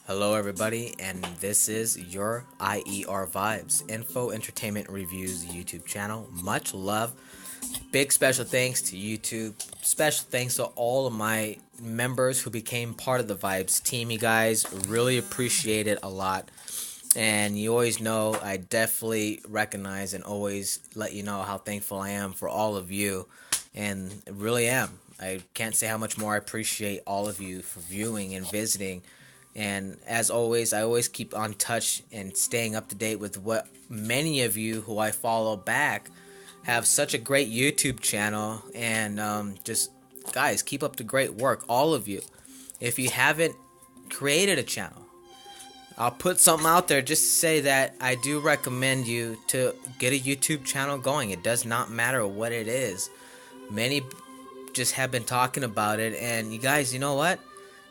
Hello, everybody, and this is your IER Vibes Info Entertainment Reviews YouTube channel. Much love. Big special thanks to YouTube. Special thanks to all of my members who became part of the Vibes team. You guys really appreciate it a lot. And you always know I definitely recognize and always let you know how thankful I am for all of you. And really am. I can't say how much more I appreciate all of you for viewing and visiting. And as always, I always keep on touch and staying up to date with what many of you who I follow back have such a great YouTube channel. And just, guys, keep up the great work, all of you. If you haven't created a channel, I'll put something out there just to say that I do recommend you to get a YouTube channel going. It does not matter what it is. Many just have been talking about it, and you guys, you know what?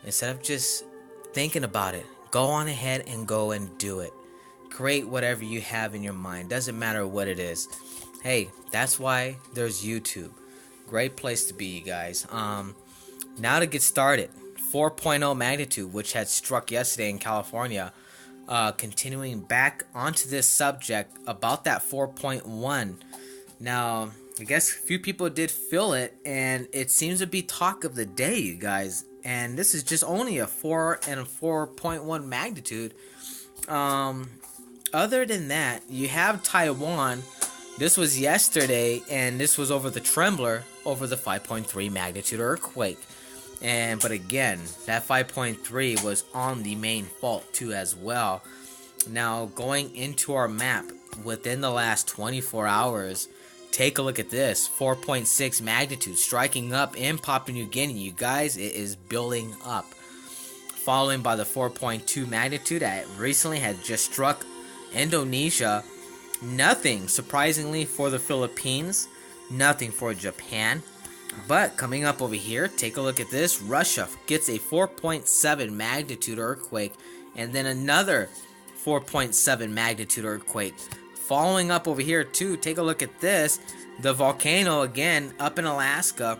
Instead of just thinking about it, go on ahead and go and do it. Create whatever you have in your mind. Doesn't matter what it is. Hey, that's why there's YouTube. Great place to be, you guys. Now to get started. 4.0 magnitude, which had struck yesterday in California. Continuing back onto this subject about that 4.1. Now, I guess a few people did feel it, and it seems to be talk of the day, you guys. And this is just only a 4 and a 4.1 magnitude. Other than that, you have Taiwan. This was yesterday, and this was over the trembler over the 5.3 magnitude earthquake. But again, that 5.3 was on the main fault too as well. Now, going into our map within the last 24 hours, take a look at this. 4.6 magnitude striking up in Papua New Guinea. You guys, it is building up. Following by the 4.2 magnitude that recently had just struck Indonesia. Nothing, surprisingly, for the Philippines. Nothing for Japan. But coming up over here, take a look at this. Russia gets a 4.7 magnitude earthquake, and then another 4.7 magnitude earthquake. Following up over here too, take a look at this. The volcano again up in Alaska.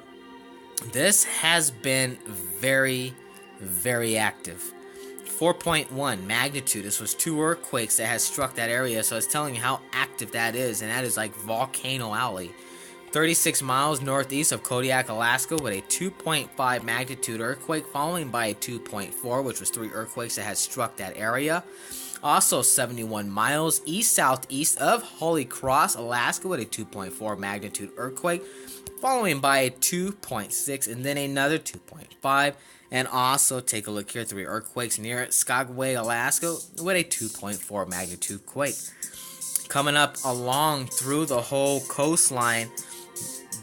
This has been very, very active. 4.1 magnitude. This was two earthquakes that has struck that area, so it's telling you how active that is, and that is like Volcano Alley. 36 miles northeast of Kodiak, Alaska, with a 2.5 magnitude earthquake, following by a 2.4, which was three earthquakes that had struck that area. Also 71 miles east-southeast of Holy Cross, Alaska, with a 2.4 magnitude earthquake, following by a 2.6 and then another 2.5. And also take a look here, three earthquakes near Skagway, Alaska, with a 2.4 magnitude quake. Coming up along through the whole coastline,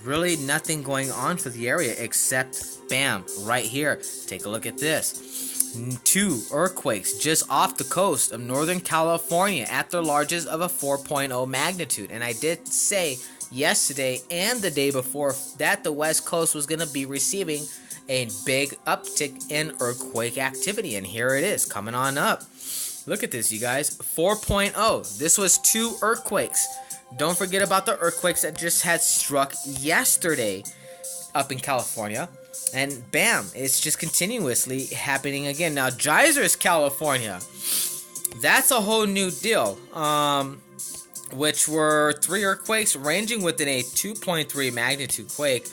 really nothing going on for the area except, bam, right here. Take a look at this. Two earthquakes just off the coast of Northern California at their largest of a 4.0 magnitude. And I did say yesterday and the day before that the West Coast was going to be receiving a big uptick in earthquake activity. And here it is, coming on up. Look at this, you guys. 4.0. This was two earthquakes. Don't forget about the earthquakes that just had struck yesterday up in California. And bam, it's just continuously happening again. Now, Geysers, California. That's a whole new deal. Which were three earthquakes ranging within a 2.3 magnitude quake.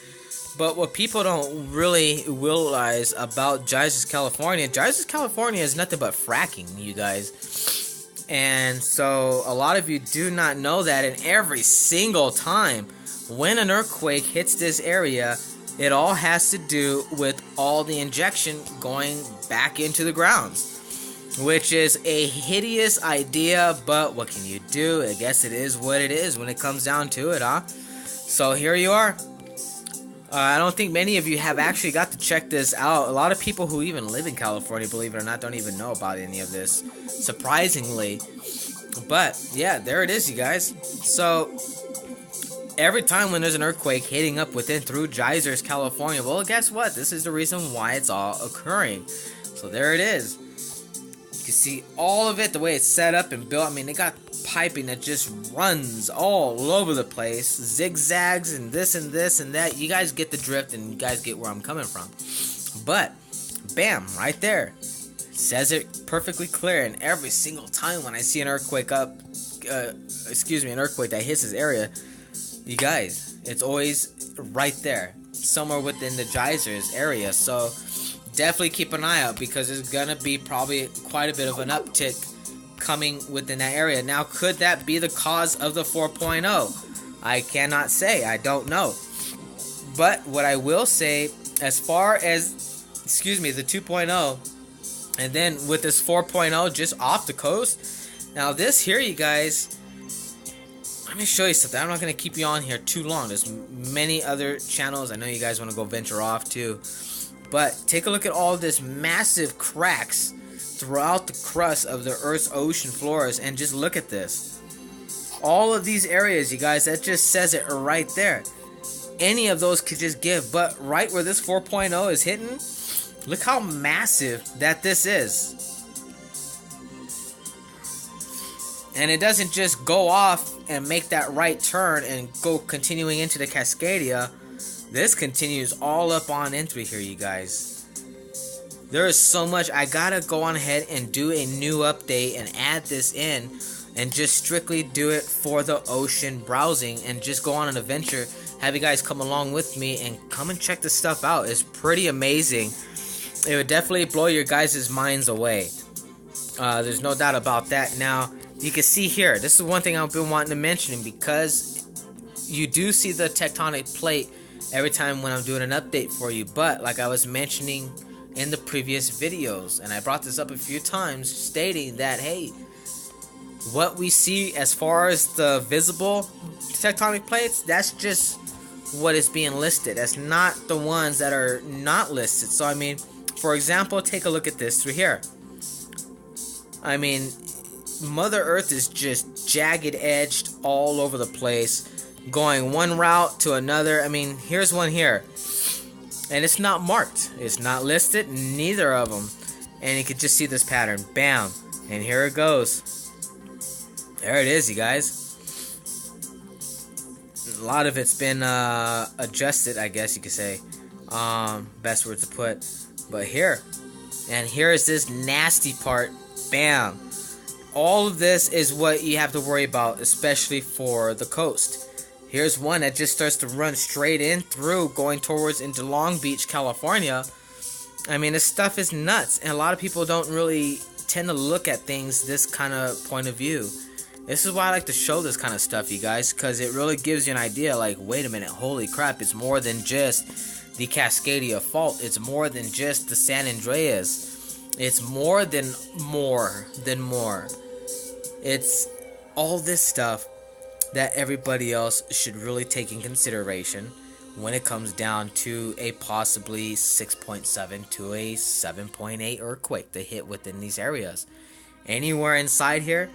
But what people don't really realize about Geysers, California is nothing but fracking, you guys. And so a lot of you do not know that, and every single time when an earthquake hits this area, it all has to do with all the injection going back into the grounds, which is a hideous idea, but what can you do? I guess it is what it is when it comes down to it, huh? So here you are. I don't think many of you have actually got to check this out. A lot of people who even live in California, believe it or not, don't even know about any of this, surprisingly. But yeah, there it is, you guys. So every time when there's an earthquake hitting up within through Geysers, California, well, guess what? This is the reason why it's all occurring. So there it is. You can see all of it, the way it's set up and built. I mean, they got piping that just runs all over the place, zigzags and this and this and that. You guys get the drift, and you guys get where I'm coming from. But bam, right there. Says it perfectly clear, and every single time when I see an earthquake an earthquake that hits this area, you guys, it's always right there, somewhere within the geysers area. So definitely keep an eye out, because there's gonna be probably quite a bit of an uptick coming within that area. Now, could that be the cause of the 4.0? I cannot say. I don't know. But what I will say, as far as, the 2.0, and then with this 4.0 just off the coast. Now this here, you guys, let me show you something. I'm not going to keep you on here too long. There's many other channels. I know you guys want to go venture off too. But take a look at all this massive cracks throughout the crust of the Earth's ocean floors, and just look at this. All of these areas, you guys, that just says it right there. Any of those could just give, but right where this 4.0 is hitting, look how massive that this is. And it doesn't just go off and make that right turn and go continuing into the Cascadia. This continues all up on in through here, you guys. There is so much. I gotta go on ahead and do a new update and add this in, and just strictly do it for the ocean browsing, and just go on an adventure. Have you guys come along with me and come and check this stuff out. It's pretty amazing. It would definitely blow your guys' minds away. There's no doubt about that. Now, you can see here, this is one thing I've been wanting to mention, because you do see the tectonic plate every time when I'm doing an update for you. But like I was mentioning in the previous videos, and I brought this up a few times, stating that, hey, what we see as far as the visible tectonic plates, that's just what is being listed. That's not the ones that are not listed. So I mean, for example, take a look at this through here. I mean, Mother Earth is just jagged edged all over the place, going one route to another. I mean, here's one here, and it's not marked, it's not listed, neither of them, and you can just see this pattern. Bam, and here it goes. There it is, you guys. A lot of it's been adjusted, I guess you could say. Best word to put. But here, and here is this nasty part. Bam. All of this is what you have to worry about, especially for the coast. Here's one that just starts to run straight in through, going towards into Long Beach, California. I mean, this stuff is nuts, and a lot of people don't really tend to look at things this kind of point of view. This is why I like to show this kind of stuff, you guys, because it really gives you an idea, like, wait a minute, holy crap, it's more than just the Cascadia Fault. It's more than just the San Andreas. It's more than more. It's all this stuff that everybody else should really take in consideration when it comes down to a possibly 6.7 to a 7.8 earthquake to hit within these areas. Anywhere inside here,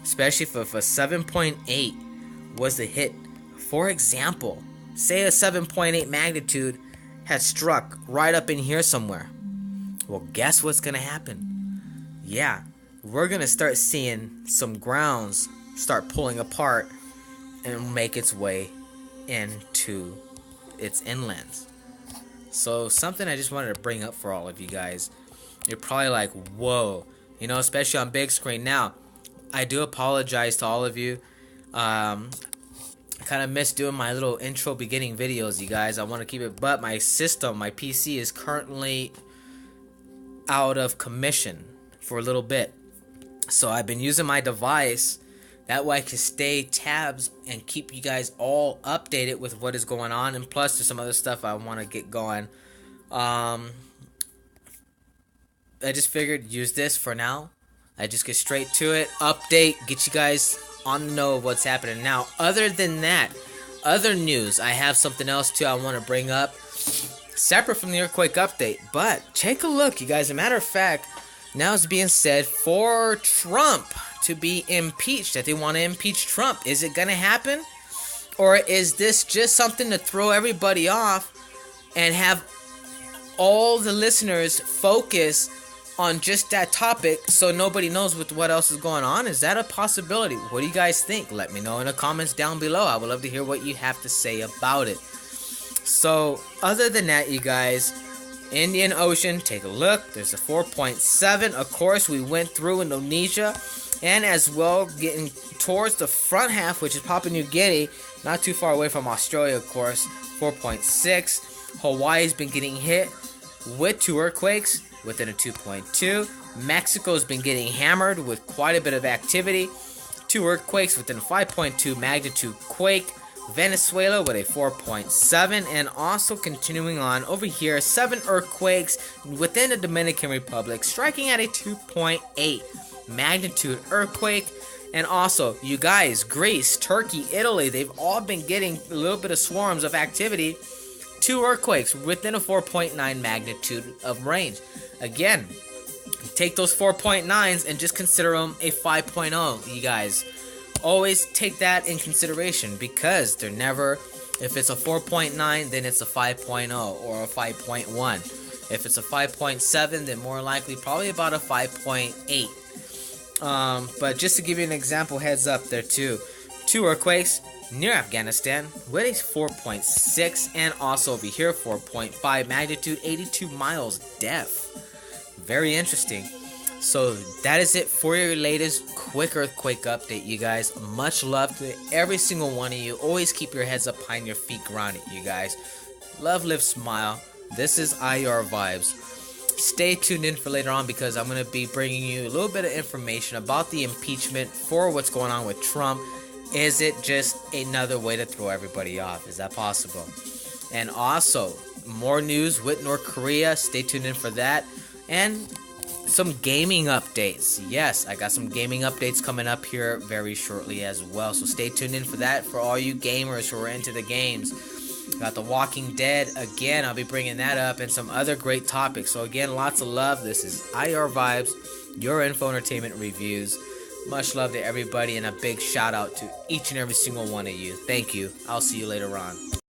especially if a 7.8 was the hit. For example, say a 7.8 magnitude had struck right up in here somewhere. Well, guess what's going to happen? Yeah, we're going to start seeing some grounds start pulling apart and make its way into its inlands. So something I just wanted to bring up for all of you guys. You're probably like, whoa, especially on big screen. Now, I do apologize to all of you. I kind of missed doing my little intro beginning videos, you guys. I want to keep it, but my system, my PC is currently out of commission for a little bit. So I've been using my device. That way I can stay tabs and keep you guys all updated with what is going on. And plus there's some other stuff I want to get going. I just figured use this for now. I just get straight to it, update, get you guys on the know of what's happening. Now, other than that, other news, I have something else too I want to bring up, separate from the earthquake update. But take a look, you guys. As a matter of fact, now it's being said for Trump to be impeached, that they want to impeach Trump. Is it going to happen? Or is this just something to throw everybody off and have all the listeners focus on just that topic so nobody knows what else is going on? Is that a possibility? What do you guys think? Let me know in the comments down below. I would love to hear what you have to say about it. So other than that, you guys, Indian Ocean, take a look. There's a 4.7. Of course, we went through Indonesia, and as well getting towards the front half, which is Papua New Guinea, not too far away from Australia, of course. 4.6. Hawaii's been getting hit with 2 earthquakes within a 2.2. Mexico's been getting hammered with quite a bit of activity. 2 earthquakes within a 5.2 magnitude quake. Venezuela with a 4.7, and also continuing on over here, 7 earthquakes within the Dominican Republic, striking at a 2.8 magnitude earthquake. And also, you guys, Greece, Turkey, Italy, they've all been getting a little bit of swarms of activity. 2 earthquakes within a 4.9 magnitude of range. Again, take those 4.9s and just consider them a 5.0, you guys. Always take that in consideration, because they're never, if it's a 4.9, then it's a 5.0 or a 5.1. If it's a 5.7, then more likely probably about a 5.8. But just to give you an example, heads up there too. 2 earthquakes near Afghanistan with a 4.6, and also over here 4.5 magnitude, 82 miles depth. Very interesting. So that is it for your latest quick earthquake update, you guys. Much love to every single one of you. Always keep your heads up high and your feet grounded, you guys. Love, live, smile. This is IR Vibes. Stay tuned in for later on, because I'm going to be bringing you a little bit of information about the impeachment for what's going on with Trump. Is it just another way to throw everybody off? Is that possible? And also, more news with North Korea. Stay tuned in for that. And some gaming updates. Yes, I got some gaming updates coming up here very shortly as well. So stay tuned in for that for all you gamers who are into the games. Got The Walking Dead. Again, I'll be bringing that up and some other great topics. So again, lots of love. This is IR Vibes, your info entertainment reviews. Much love to everybody, and a big shout out to each and every single one of you. Thank you. I'll see you later on.